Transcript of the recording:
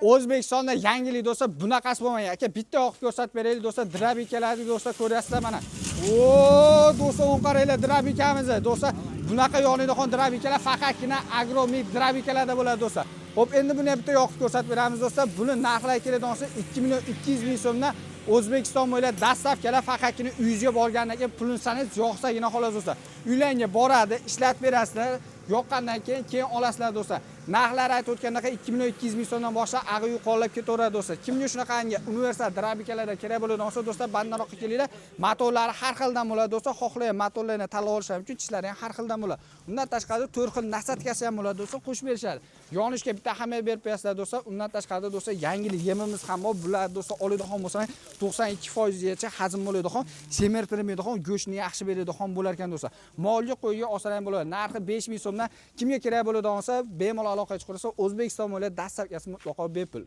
O'zbekistonda yangilik do'stlar, bunaqasi bo'lmagan. Aka, bitta yoqib ko'rsatib beraylik do'stlar, drabikalarni do'stlar ko'ryapsizlar mana. O, do'stlar, o'n qaranglar drabikamiz. Do'stlar, bunaqa yonidixon drabikalar faqatgina Agromik drabikalarda bo'ladi do'stlar. Xo'p, endi buni bitta yoqib ko'rsatib beramiz do'stlar. Buni narxlari keladigan bo'lsa 2.200.000 so'mdan O'zbekiston bo'ylab dastlabkilar faqatgina uyingizga borgandan keyin pulni sanangiz yo'qsagina xolos do'stlar. Uylarga boradi, ishlatib berasizlar. Yoqqandan keyin olasizlar do'stlar. Narxlar aytib o'tgandek 2.200.000 so'mdan boshlab ag'i yuqorilab ketaveradi do'stlar. Kimga shunaqangi universal drabikalarda kerak bo'ladigan bo'lsa do'stlar, bandaroqqa kelinglar. Motorlari har xildan bo'ladi do'stlar. Xohlagan motorlarni tanlab olish uchun tichlari ham har xildan bo'ladi. Undan tashqari 4 xil nasatkasi ham bo'ladi do'stlar, qo'shib berishadi. Yonishga bitta ahamiyat berib qo'yasizlar do'stlar. Undan tashqari do'stlar, yangilik yemimiz ham bor. Bular do'stlar oladigan bo'lsa 92% gacha hazm bo'ladigan, semer bermaydigan, go'shtni yaxshi beradigan bo'lar ekan do'stlar. Molga qo'yga osarang bo'ladi. Narxi 5.000 so'mdan kimga kerak bo'ladigan bo'lsa, bemalol aloqa qilsa, O'zbekiston bo'ylab dastlabkisi mutlaqo bepul.